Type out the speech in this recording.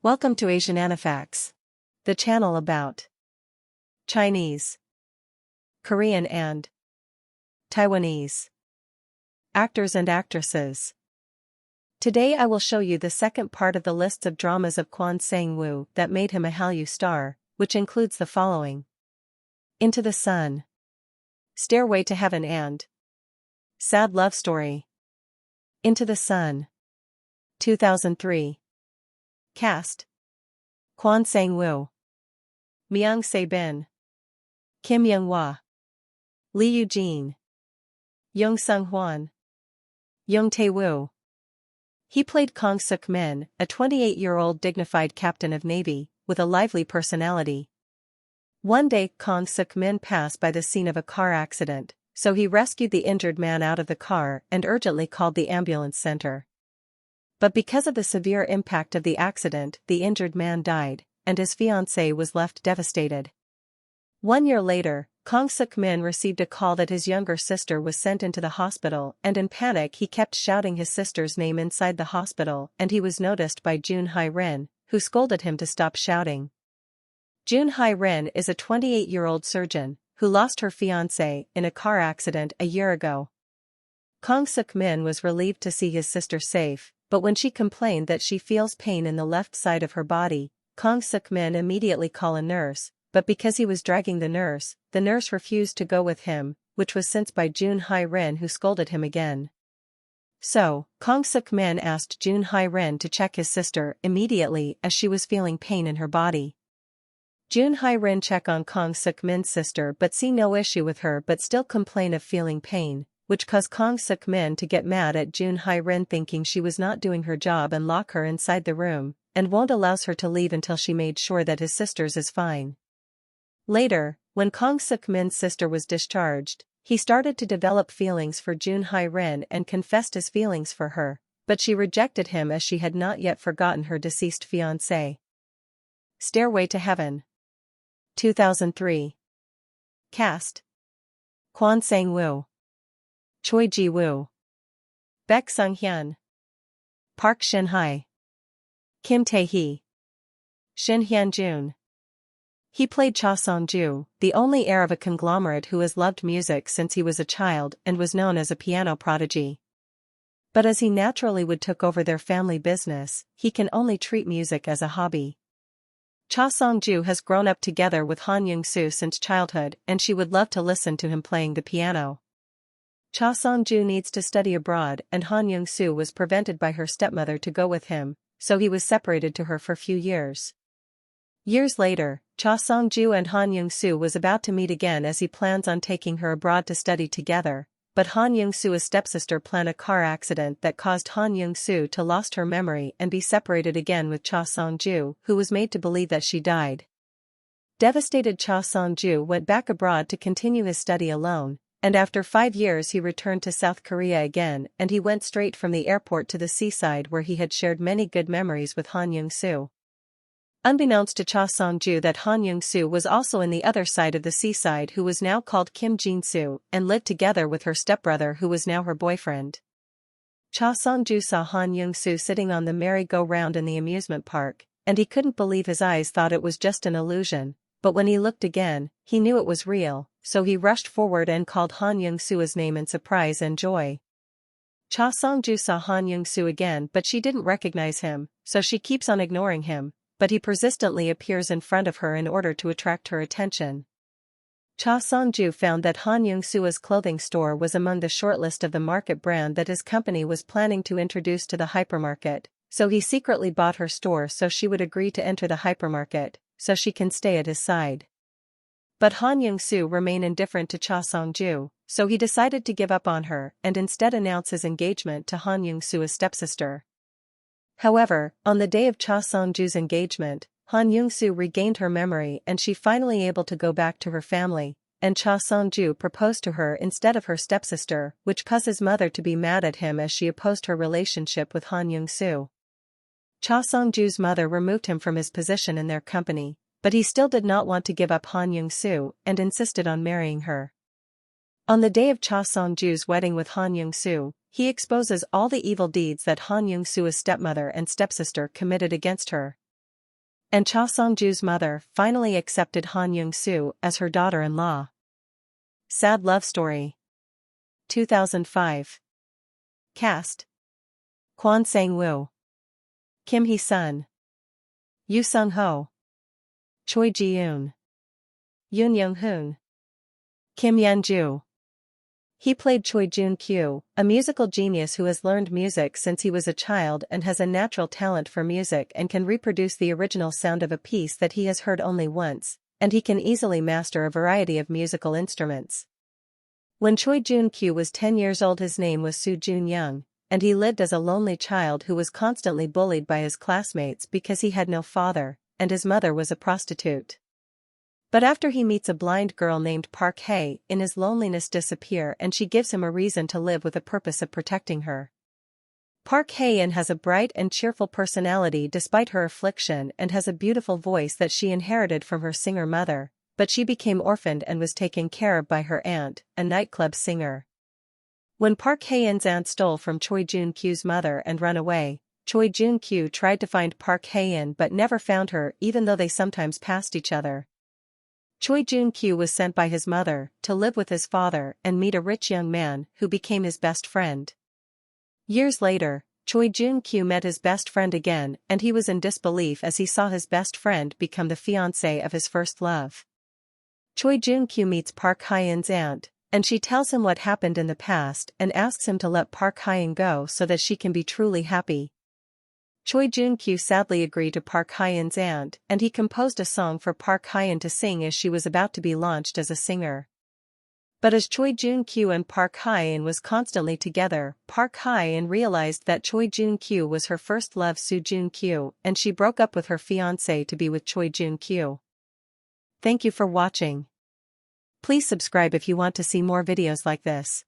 Welcome to Asian Anifacts, the channel about Chinese, Korean and Taiwanese actors and actresses. Today I will show you the second part of the lists of dramas of Kwon Sang Woo that made him a Hallyu star, which includes the following: Into the Sun, Stairway to Heaven and Sad Love Story. Into the Sun, 2003. Cast: Kwon Sang Woo, Myung Se Bin, Kim Young Hwa, Lee Eugene, Young Sung Hwan, Young Tae Woo. He played Kong Suk Min, a 28-year-old dignified captain of Navy, with a lively personality. One day Kong Suk Min passed by the scene of a car accident, so he rescued the injured man out of the car and urgently called the ambulance center. But because of the severe impact of the accident, the injured man died, and his fiancée was left devastated. 1 year later, Kong Suk Min received a call that his younger sister was sent into the hospital, and in panic he kept shouting his sister's name inside the hospital, and he was noticed by Jun Hai-rin, who scolded him to stop shouting. Jun Hai-rin is a 28-year-old surgeon, who lost her fiancé in a car accident a year ago. Kong Suk Min was relieved to see his sister safe, but when she complained that she feels pain in the left side of her body, Kong Suk Min immediately called a nurse, but because he was dragging the nurse refused to go with him, which was sent by Jun Hai-rin, who scolded him again. So, Kong Suk Min asked Jun Hai-rin to check his sister immediately as she was feeling pain in her body. Jun Hai-rin checked on Kong Suk Min's sister but see no issue with her but still complain of feeling pain, which caused Kong Suk Min to get mad at Jun Hai-rin, thinking she was not doing her job and lock her inside the room, and won't allow her to leave until she made sure that his sister's is fine. Later, when Kong Suk Min's sister was discharged, he started to develop feelings for Jun Hai-rin and confessed his feelings for her, but she rejected him as she had not yet forgotten her deceased fiancé. Stairway to Heaven, 2003. Cast: Kwon Sang Woo, Choi Ji-woo, Baek Sung-hyun, Park Shin-hye, Kim Tae-hee, Shin Hyun-jun. He played Cha Song-ju, the only heir of a conglomerate who has loved music since he was a child and was known as a piano prodigy. But as he naturally would took over their family business, he can only treat music as a hobby. Cha Song-ju has grown up together with Han Young-soo since childhood, and she would love to listen to him playing the piano. Cha Song-ju needs to study abroad, and Han Young-soo was prevented by her stepmother to go with him, so he was separated to her for few years. Years later, Cha Song-ju and Han Young-soo was about to meet again as he plans on taking her abroad to study together, but Han Young-soo's stepsister planned a car accident that caused Han Young-soo to lose her memory and be separated again with Cha Song-ju, who was made to believe that she died. Devastated, Cha Song-ju went back abroad to continue his study alone, and after 5 years he returned to South Korea again, and he went straight from the airport to the seaside where he had shared many good memories with Han Young-soo. Unbeknownst to Cha Song-ju that Han Young-soo was also in the other side of the seaside, who was now called Kim Jin-soo, and lived together with her stepbrother who was now her boyfriend. Cha Song-ju saw Han Young-soo sitting on the merry-go-round in the amusement park, and he couldn't believe his eyes, thought it was just an illusion, but when he looked again, he knew it was real, so he rushed forward and called Han Young-soo's name in surprise and joy. Cha Song-ju saw Han Young-soo again, but she didn't recognize him, so she keeps on ignoring him, but he persistently appears in front of her in order to attract her attention. Cha Song-ju found that Han Young-soo's clothing store was among the shortlist of the market brand that his company was planning to introduce to the hypermarket, so he secretly bought her store so she would agree to enter the hypermarket, so she can stay at his side. But Han Young-soo remained indifferent to Cha Song-ju, so he decided to give up on her and instead announce his engagement to Han Young-soo's stepsister. However, on the day of Cha Song-ju's engagement, Han Young-soo regained her memory and she finally able to go back to her family, and Cha Song-ju proposed to her instead of her stepsister, which caused his mother to be mad at him as she opposed her relationship with Han Young-soo. Cha Song-ju's mother removed him from his position in their company, but he still did not want to give up Han Young-soo and insisted on marrying her. On the day of Cha Song-ju's wedding with Han Young-soo, he exposes all the evil deeds that Han Young-soo's stepmother and stepsister committed against her. And Cha Song-ju's mother finally accepted Han Young-soo as her daughter-in-law. Sad love story. 2005. Cast: Kwon Sang Woo, Kim Hee-sun, Yoo Sung-ho, Choi Ji-yoon, Yoon Young-hoon, Kim Yeon-ju. He played Choi Joon-kyu, a musical genius who has learned music since he was a child and has a natural talent for music and can reproduce the original sound of a piece that he has heard only once, and he can easily master a variety of musical instruments. When Choi Joon-kyu was 10 years old, his name was Soo Joon-young, and he lived as a lonely child who was constantly bullied by his classmates because he had no father, and his mother was a prostitute. But after he meets a blind girl named Park Hae-in, his loneliness disappears and she gives him a reason to live with a purpose of protecting her. Park Hae-in has a bright and cheerful personality despite her affliction and has a beautiful voice that she inherited from her singer mother, but she became orphaned and was taken care of by her aunt, a nightclub singer. When Park Hae-in's aunt stole from Choi Joon-kyu's mother and ran away, Choi Joon-kyu tried to find Park Hae-in but never found her, even though they sometimes passed each other. Choi Joon-kyu was sent by his mother to live with his father and meet a rich young man who became his best friend. Years later, Choi Joon-kyu met his best friend again and he was in disbelief as he saw his best friend become the fiancé of his first love. Choi Joon-kyu meets Park Hae-in's aunt, and she tells him what happened in the past and asks him to let Park Hae-in go so that she can be truly happy. Choi Joon-kyu sadly agreed to Park Hae-in's aunt, and he composed a song for Park Hae-in to sing as she was about to be launched as a singer. But as Choi Joon-kyu and Park Hae-in was constantly together, Park Hae-in realized that Choi Joon-kyu was her first love, Soo Joon-kyu, and she broke up with her fiancé to be with Choi Joon-kyu. Thank you for watching. Please subscribe if you want to see more videos like this.